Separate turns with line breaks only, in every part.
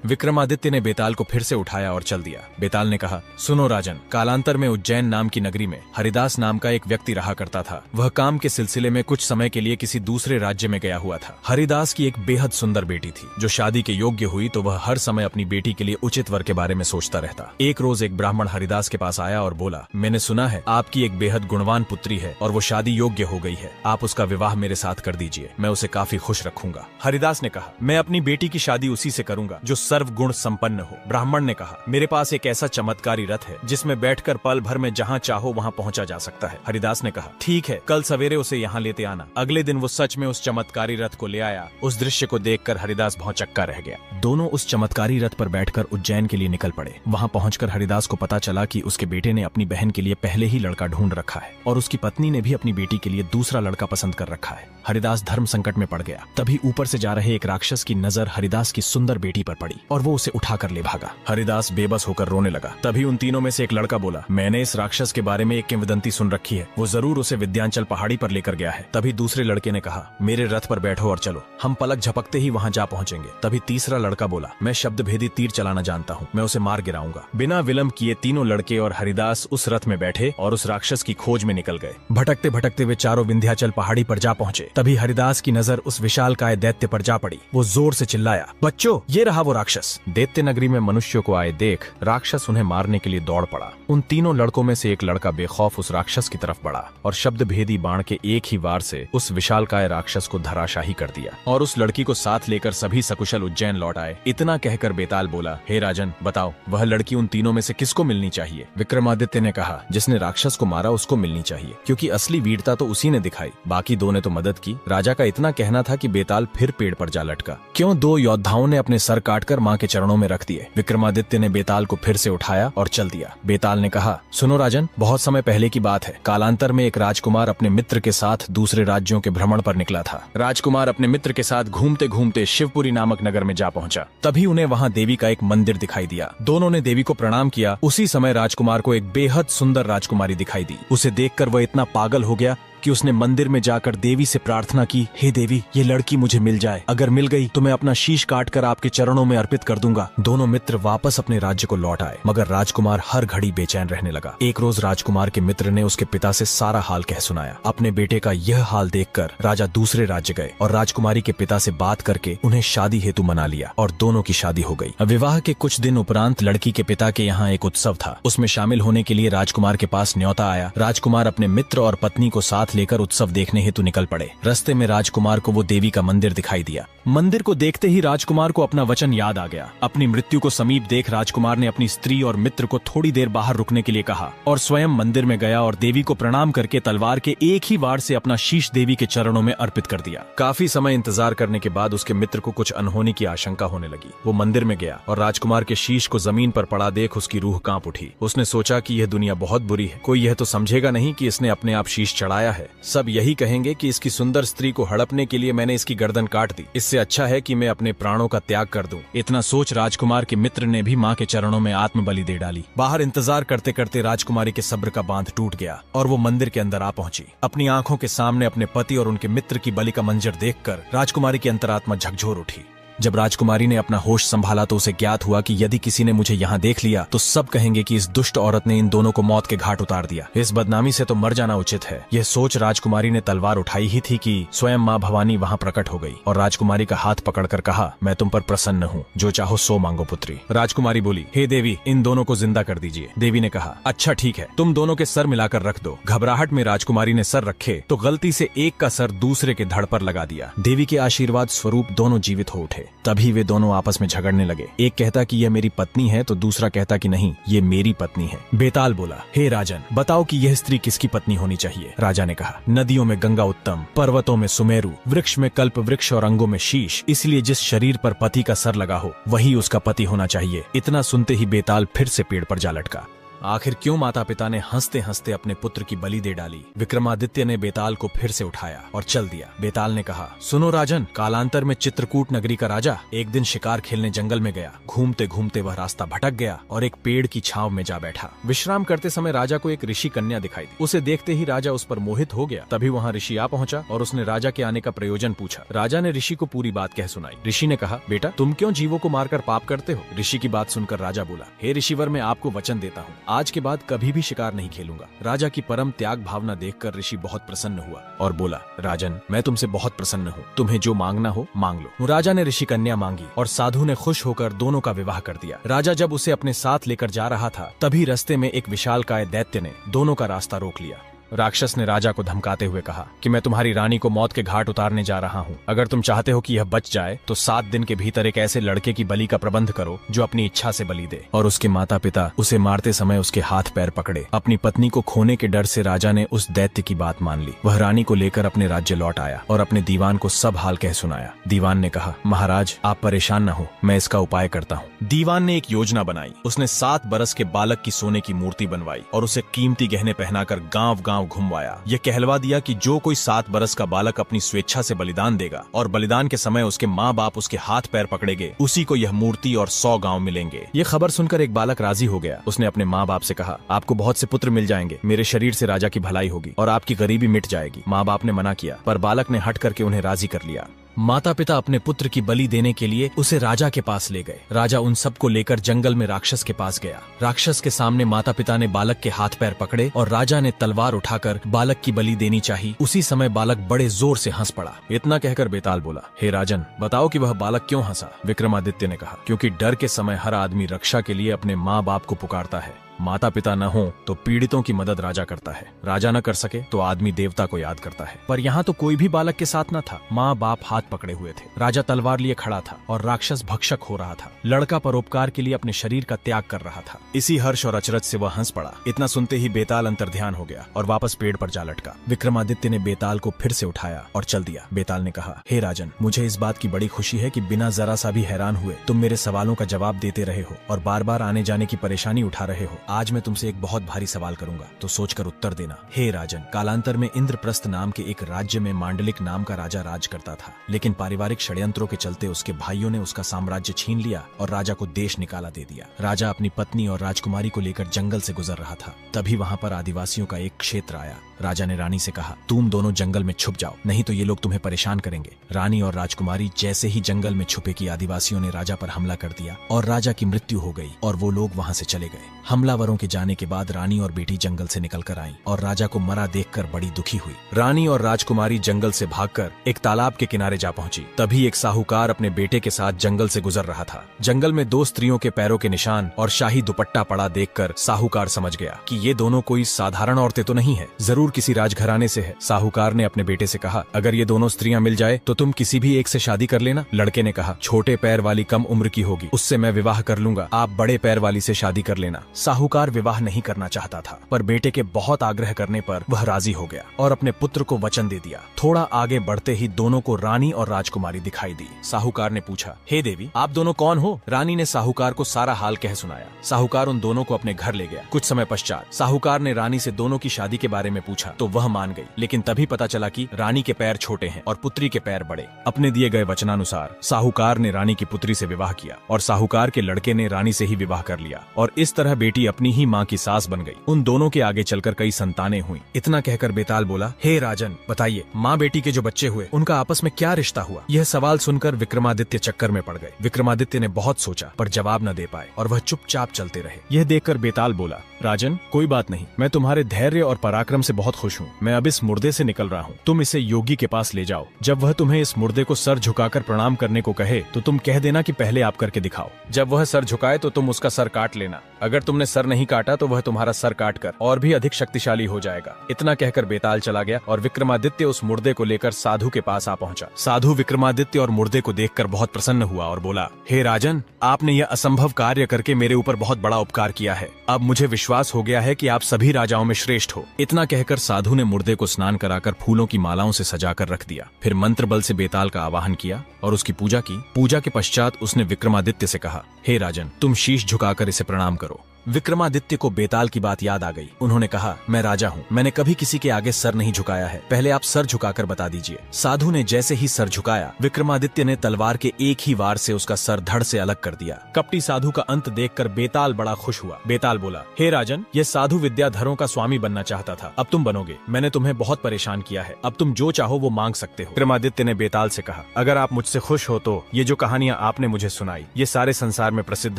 विक्रमादित्य ने बेताल को फिर से उठाया और चल दिया। बेताल ने कहा, सुनो राजन, कालांतर में उज्जैन नाम की नगरी में हरिदास नाम का एक व्यक्ति रहा करता था। वह काम के सिलसिले में कुछ समय के लिए किसी दूसरे राज्य में गया हुआ था। हरिदास की एक बेहद सुंदर बेटी थी जो शादी के योग्य हुई तो वह हर समय अपनी बेटी के लिए उचित वर के बारे में सोचता रहता। एक रोज एक ब्राह्मण हरिदास के पास आया और बोला, मैंने सुना है आपकी एक बेहद गुणवान पुत्री है और वो शादी योग्य हो गई है। आप उसका विवाह मेरे साथ कर दीजिए, मैं उसे काफी खुश रखूंगा। हरिदास ने कहा, मैं अपनी बेटी की शादी उसी से करूंगा जो सर्व गुण संपन्न हो। ब्राह्मण ने कहा, मेरे पास एक ऐसा चमत्कारी रथ है जिसमें बैठकर पल भर में जहाँ चाहो वहाँ पहुँचा जा सकता है। हरिदास ने कहा, ठीक है, कल सवेरे उसे यहाँ लेते आना। अगले दिन वो सच में उस चमत्कारी रथ को ले आया। उस दृश्य को देखकर हरिदास भौंचक्का रह गया। दोनों उस चमत्कारी रथ पर बैठकर उज्जैन के लिए निकल पड़े। वहाँ पहुंचकर हरिदास को पता चला कि उसके बेटे ने अपनी बहन के लिए पहले ही लड़का ढूंढ रखा है और उसकी पत्नी ने भी अपनी बेटी के लिए दूसरा लड़का पसंद कर रखा है। हरिदास धर्म संकट में पड़ गया। तभी ऊपर से जा रहे एक राक्षस की नजर हरिदास की सुंदर बेटी पर पड़ी और वो उसे उठाकर ले भागा। हरिदास बेबस होकर रोने लगा। तभी उन तीनों में से एक लड़का बोला, मैंने इस राक्षस के बारे में एक किंवदंती सुन रखी है, वो जरूर उसे विद्यांचल पहाड़ी पर लेकर गया है। तभी दूसरे लड़के ने कहा, मेरे रथ पर बैठो और चलो, हम पलक झपकते ही वहाँ जा पहुँचेंगे। तभी तीसरा लड़का बोला, मैं शब्द भेदी तीर चलाना जानता हूँ, मैं उसे मार गिराऊंगा। बिना विलंब किए तीनों लड़के और हरिदास उस रथ में बैठे और उस राक्षस की खोज में निकल गए। भटकते भटकते वे चारों विंध्याचल पहाड़ी पर जा पहुंचे। तभी हरिदास की नजर उस विशालकाय दैत्य पर जा पड़ी। वो जोर से चिल्लाया, बच्चों, ये रहा वो राक्षस। दैत्य नगरी में मनुष्यों को आए देख राक्षस उन्हें मारने के लिए दौड़ पड़ा। उन तीनों लड़कों में से एक लड़का बेखौफ उस राक्षस की तरफ बढ़ा और शब्द भेदी बाण के एक ही वार से उस विशालकाय राक्षस को धराशाही कर दिया और उस लड़की को साथ लेकर सभी सकुशल उज्जैन लौट आए। इतना कहकर बेताल बोला, हे राजन, बताओ वह लड़की उन तीनों में से किसको मिलनी चाहिए? विक्रमादित्य ने कहा, जिसने राक्षस को मारा उसको मिलनी चाहिए, क्योंकि असली वीरता तो उसी ने दिखाई, बाकी दो ने तो मदद की। राजा का इतना कहना था कि बेताल फिर पेड़ पर जा लटका। क्यों दो योद्धाओं ने अपने सर काटकर माँ के चरणों में रख दिए। विक्रमादित्य ने बेताल को फिर से उठाया और चल दिया। बेताल ने कहा, सुनो राजन, बहुत समय पहले की बात है। कालांतर में एक राजकुमार अपने मित्र के साथ दूसरे राज्यों के भ्रमण पर निकला था। राजकुमार अपने मित्र के साथ घूमते घूमते शिवपुरी नामक नगर में जा पहुंचा। तभी उन्हें वहां देवी का एक मंदिर दिखाई दिया। दोनों ने देवी को प्रणाम किया। उसी समय राजकुमार को एक बेहद सुंदर राजकुमारी दिखाई दी। उसे देखकर वह इतना पागल हो गया कि उसने मंदिर में जाकर देवी से प्रार्थना की, हे देवी, ये लड़की मुझे मिल जाए। अगर मिल गई तो मैं अपना शीश काटकर आपके चरणों में अर्पित कर दूंगा। दोनों मित्र वापस अपने राज्य को लौट आए, मगर राजकुमार हर घड़ी बेचैन रहने लगा। एक रोज राजकुमार के मित्र ने उसके पिता से सारा हाल कह सुनाया। अपने बेटे का यह हाल देखकर राजा दूसरे राज्य गए और राजकुमारी के पिता से बात करके उन्हें शादी हेतु मना लिया और दोनों की शादी हो गई। विवाह के कुछ दिन उपरांत लड़की के पिता के यहाँ एक उत्सव था। उसमें शामिल होने के लिए राजकुमार के पास न्योता आया। राजकुमार अपने मित्र और पत्नी को साथ लेकर उत्सव देखने हेतु निकल पड़े। रास्ते में राजकुमार को वो देवी का मंदिर दिखाई दिया। मंदिर को देखते ही राजकुमार को अपना वचन याद आ गया। अपनी मृत्यु को समीप देख राजकुमार ने अपनी स्त्री और मित्र को थोड़ी देर बाहर रुकने के लिए कहा और स्वयं मंदिर में गया और देवी को प्रणाम करके तलवार के एक ही वार से अपना शीश देवी के चरणों में अर्पित कर दिया। काफी समय इंतजार करने के बाद उसके मित्र को कुछ अनहोनी की आशंका होने लगी। वो मंदिर में गया और राजकुमार के शीश को जमीन पर पड़ा देख उसकी रूह कांप उठी। उसने सोचा कि यह दुनिया बहुत बुरी है, कोई यह तो समझेगा नहीं कि इसने अपने आप शीश चढ़ाया है। सब यही कहेंगे कि इसकी सुंदर स्त्री को हड़पने के लिए मैंने इसकी गर्दन काट दी। इससे अच्छा है कि मैं अपने प्राणों का त्याग कर दूं। इतना सोच राजकुमार के मित्र ने भी माँ के चरणों में आत्म बलि दे डाली। बाहर इंतजार करते करते राजकुमारी के सब्र का बांध टूट गया और वो मंदिर के अंदर आ पहुंची। अपनी आंखों के सामने अपने पति और उनके मित्र की बलि का मंजर देखकर राजकुमारी की अंतरात्मा झकझोर उठी। जब राजकुमारी ने अपना होश संभाला तो उसे ज्ञात हुआ कि यदि किसी ने मुझे यहाँ देख लिया तो सब कहेंगे कि इस दुष्ट औरत ने इन दोनों को मौत के घाट उतार दिया। इस बदनामी से तो मर जाना उचित है। यह सोच राजकुमारी ने तलवार उठाई ही थी कि स्वयं माँ भवानी वहाँ प्रकट हो गई और राजकुमारी का हाथ पकड़कर कहा, मैं तुम पर प्रसन्न हूँ, जो चाहो सो मांगो पुत्री। राजकुमारी बोली, हे देवी, इन दोनों को जिंदा कर दीजिए। देवी ने कहा, अच्छा ठीक है, तुम दोनों के सर मिलाकर रख दो। घबराहट में राजकुमारी ने सर रखे तो गलती से एक का सर दूसरे के धड़ पर लगा दिया। देवी के आशीर्वाद स्वरूप दोनों जीवित हो उठे। तभी वे दोनों आपस में झगड़ने लगे। एक कहता कि यह मेरी पत्नी है तो दूसरा कहता कि नहीं, ये मेरी पत्नी है। बेताल बोला, हे राजन, बताओ कि यह स्त्री किसकी पत्नी होनी चाहिए? राजा ने कहा, नदियों में गंगा उत्तम, पर्वतों में सुमेरु, वृक्ष में कल्प वृक्ष और अंगों में शीश, इसलिए जिस शरीर पर पति का सर लगा हो वही उसका पति होना चाहिए। इतना सुनते ही बेताल फिर से पेड़ पर जा लटका। आखिर क्यों माता पिता ने हंसते हंसते अपने पुत्र की बलि दे डाली। विक्रमादित्य ने बेताल को फिर से उठाया और चल दिया। बेताल ने कहा, सुनो राजन, कालांतर में चित्रकूट नगरी का राजा एक दिन शिकार खेलने जंगल में गया। घूमते घूमते वह रास्ता भटक गया और एक पेड़ की छांव में जा बैठा। विश्राम करते समय राजा को एक ऋषि कन्या दिखाई दी। उसे देखते ही राजा उस पर मोहित हो गया। तभी वहाँ ऋषि आ पहुंचा और उसने राजा के आने का प्रयोजन पूछा। राजा ने ऋषि को पूरी बात कह सुनाई। ऋषि ने कहा, बेटा तुम क्यों जीवों को मारकर पाप करते हो? ऋषि की बात सुनकर राजा बोला, हे ऋषिवर, मैं आपको वचन देता हूँ, आज के बाद कभी भी शिकार नहीं खेलूंगा। राजा की परम त्याग भावना देखकर ऋषि बहुत प्रसन्न हुआ और बोला, राजन, मैं तुमसे बहुत प्रसन्न हूँ, तुम्हें जो मांगना हो मांग लो। राजा ने ऋषि कन्या मांगी और साधु ने खुश होकर दोनों का विवाह कर दिया। राजा जब उसे अपने साथ लेकर जा रहा था, तभी रास्ते में एक विशालकाय दैत्य ने दोनों का रास्ता रोक लिया। राक्षस ने राजा को धमकाते हुए कहा कि मैं तुम्हारी रानी को मौत के घाट उतारने जा रहा हूँ। अगर तुम चाहते हो कि यह बच जाए तो 7 दिन के भीतर एक ऐसे लड़के की बलि का प्रबंध करो जो अपनी इच्छा से बलि दे। और उसके माता पिता उसे मारते समय उसके हाथ पैर पकड़े। अपनी पत्नी को खोने के डर से राजा ने उस दैत्य की बात मान ली। वह रानी को लेकर अपने राज्य लौट आया और अपने दीवान को सब हाल कह सुनाया। दीवान ने कहा, महाराज आप परेशान न हो, मैं इसका उपाय करता हूँ। दीवान ने एक योजना बनाई। उसने 7 बरस के बालक की सोने की मूर्ति बनवाई और उसे कीमती गहने पहनाकर गांव गांव घुमवाया। कहलवा दिया कि जो कोई 7 बरस का बालक अपनी स्वेच्छा से बलिदान देगा और बलिदान के समय उसके माँ बाप उसके हाथ पैर पकड़ेंगे, उसी को यह मूर्ति और 100 गांव मिलेंगे। ये खबर सुनकर एक बालक राजी हो गया। उसने अपने माँ बाप से कहा, आपको बहुत से पुत्र मिल जाएंगे, मेरे शरीर से राजा की भलाई होगी और आपकी गरीबी मिट जाएगी। माँ बाप ने मना किया, पर बालक ने हट करके उन्हें राजी कर लिया। माता पिता अपने पुत्र की बलि देने के लिए उसे राजा के पास ले गए। राजा उन सबको लेकर जंगल में राक्षस के पास गया। राक्षस के सामने माता पिता ने बालक के हाथ पैर पकड़े और राजा ने तलवार उठाकर बालक की बलि देनी चाहिए। उसी समय बालक बड़े जोर से हंस पड़ा। इतना कहकर बेताल बोला, हे राजन, बताओ कि वह बालक क्यों हंसा? विक्रमादित्य ने कहा, क्योंकि डर के समय हर आदमी रक्षा के लिए अपने माँ बाप को पुकारता है। माता पिता न हो तो पीड़ितों की मदद राजा करता है। राजा न कर सके तो आदमी देवता को याद करता है। पर यहाँ तो कोई भी बालक के साथ न था। माँ बाप हाथ पकड़े हुए थे। राजा तलवार लिए खड़ा था और राक्षस भक्षक हो रहा था। लड़का परोपकार के लिए अपने शरीर का त्याग कर रहा था। इसी हर्ष और अचरज से वह हंस पड़ा। इतना सुनते ही बेताल अंतर्ध्यान हो गया और वापस पेड़ पर जा लटका। विक्रमादित्य ने बेताल को फिर से उठाया और चल दिया। बेताल ने कहा, हे राजन, मुझे इस बात की बड़ी खुशी है कि बिना जरा सा भी हैरान हुए तुम मेरे सवालों का जवाब देते रहे हो और बार बार आने जाने की परेशानी उठा रहे हो। आज मैं तुमसे एक बहुत भारी सवाल करूंगा, तो सोचकर उत्तर देना। हे राजन, कालांतर में इंद्रप्रस्थ नाम के एक राज्य में मांडलिक नाम का राजा राज करता था, लेकिन पारिवारिक षड्यंत्रों के चलते उसके भाइयों ने उसका साम्राज्य छीन लिया और राजा को देश निकाला दे दिया। राजा अपनी पत्नी और राजकुमारी को लेकर जंगल से गुजर रहा था। तभी वहाँ पर आदिवासियों का एक क्षेत्र आया। राजा ने रानी से कहा, तुम दोनों जंगल में छुप जाओ, नहीं तो ये लोग तुम्हें परेशान करेंगे। रानी और राजकुमारी जैसे ही जंगल में छुपे कि आदिवासियों ने राजा पर हमला कर दिया और राजा की मृत्यु हो गई और वो लोग वहाँ से चले गए। हमलावरों के जाने के बाद रानी और बेटी जंगल से निकल कर आई और राजा को मरा देखकर बड़ी दुखी हुई। रानी और राजकुमारी जंगल से भागकर एक तालाब के किनारे जा पहुंची। तभी एक साहूकार अपने बेटे के साथ जंगल से गुजर रहा था। जंगल में 2 स्त्रियों के पैरों के निशान और शाही दुपट्टा पड़ा देखकर साहूकार समझ गया कि ये दोनों कोई साधारण औरतें तो नहीं है, जरूर किसी राजघराने से है। साहूकार ने अपने बेटे से कहा, अगर ये दोनों स्त्रियां मिल जाए तो तुम किसी भी एक से शादी कर लेना। लड़के ने कहा, छोटे पैर वाली कम उम्र की होगी, उससे मैं विवाह कर लूंगा, आप बड़े पैर वाली से शादी कर लेना। साहूकार विवाह नहीं करना चाहता था, पर बेटे के बहुत आग्रह करने पर वह राजी हो गया और अपने पुत्र को वचन दे दिया। थोड़ा आगे बढ़ते ही दोनों को रानी और राजकुमारी दिखाई दी। साहूकार ने पूछा, हे देवी, आप दोनों कौन हो? रानी ने साहूकार को सारा हाल कह सुनाया। साहूकार उन दोनों को अपने घर ले गया। कुछ समय पश्चात साहूकार ने रानी से दोनों की शादी के बारे में पूछा तो वह मान गई, लेकिन तभी पता चला कि रानी के पैर छोटे हैं और पुत्री के पैर बड़े। अपने दिए गए वचनानुसार साहूकार ने रानी की पुत्री से विवाह किया और साहूकार के लड़के ने रानी से ही विवाह कर लिया और इस तरह बेटी अपनी ही माँ की सास बन गई। उन दोनों के आगे चलकर कई संतानें हुई। इतना कहकर बेताल बोला, हे राजन, बताइए माँ बेटी के जो बच्चे हुए उनका आपस में क्या रिश्ता हुआ? यह सवाल सुनकर विक्रमादित्य चक्कर में पड़ गए। विक्रमादित्य ने बहुत सोचा पर जवाब न दे पाए और वह चुपचाप चलते रहे। यह देखकर बेताल बोला, राजन, कोई बात नहीं, मैं तुम्हारे धैर्य और पराक्रम से बहुत खुश हूँ। मैं अब इस मुर्दे से निकल रहा हूँ, तुम इसे योगी के पास ले जाओ। जब वह तुम्हें इस मुर्दे को सर झुकाकर प्रणाम करने को कहे तो तुम कह देना कि पहले आप करके दिखाओ। जब वह सर झुकाए तो तुम उसका सर काट लेना। अगर तुमने सर नहीं काटा तो वह तुम्हारा सर काटकर और भी अधिक शक्तिशाली हो जाएगा। इतना कहकर बेताल चला गया और विक्रमादित्य उस मुर्दे को लेकर साधु के पास आ पहुंचा। साधु विक्रमादित्य और मुर्दे को देखकर बहुत प्रसन्न हुआ और बोला, हे राजन, आपने यह असंभव कार्य करके मेरे ऊपर बहुत बड़ा उपकार किया है। अब मुझे विश्वास हो गया है कि आप सभी राजाओं में श्रेष्ठ हो। इतना कहकर साधु ने मुर्दे को स्नान कराकर फूलों की मालाओं से सजाकर रख दिया। फिर मंत्र बल से बेताल का आवाहन किया और उसकी पूजा की। पूजा के पश्चात उसने विक्रमादित्य से कहा, हे राजन, तुम शीश झुकाकर इसे प्रणाम करो। विक्रमादित्य को बेताल की बात याद आ गई। उन्होंने कहा, मैं राजा हूँ, मैंने कभी किसी के आगे सर नहीं झुकाया है, पहले आप सर झुकाकर बता दीजिए। साधु ने जैसे ही सर झुकाया, विक्रमादित्य ने तलवार के एक ही वार से उसका सर धड़ से अलग कर दिया। कपटी साधु का अंत देखकर बेताल बड़ा खुश हुआ। बेताल बोला, हे राजन, यह साधु विद्याधरों का स्वामी बनना चाहता था, अब तुम बनोगे। मैंने तुम्हें बहुत परेशान किया है, अब तुम जो चाहो वो मांग सकते हो। विक्रमादित्य ने बेताल से कहा, अगर आप मुझसे खुश हो तो ये जो कहानियां आपने मुझे सुनाई, ये सारे संसार में प्रसिद्ध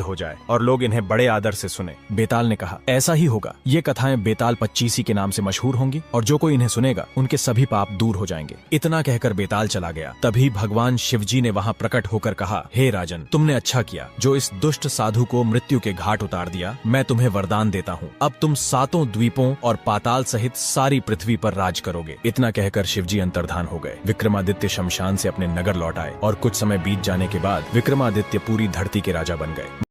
हो जाए और लोग इन्हें बड़े आदर से सुने। बेताल ने कहा, ऐसा ही होगा। ये कथाएं बेताल पच्चीसी के नाम से मशहूर होंगी और जो कोई इन्हें सुनेगा उनके सभी पाप दूर हो जाएंगे। इतना कहकर बेताल चला गया। तभी भगवान शिवजी ने वहां प्रकट होकर कहा, हे राजन, तुमने अच्छा किया जो इस दुष्ट साधु को मृत्यु के घाट उतार दिया। मैं तुम्हें वरदान देता हूँ, अब तुम 7 द्वीपों और पाताल सहित सारी पृथ्वी पर राज करोगे। इतना कहकर शिवजी अंतर्धान हो गए। विक्रमादित्य शमशान से अपने नगर लौट आए और कुछ समय बीत जाने के बाद विक्रमादित्य पूरी धरती के राजा बन गए।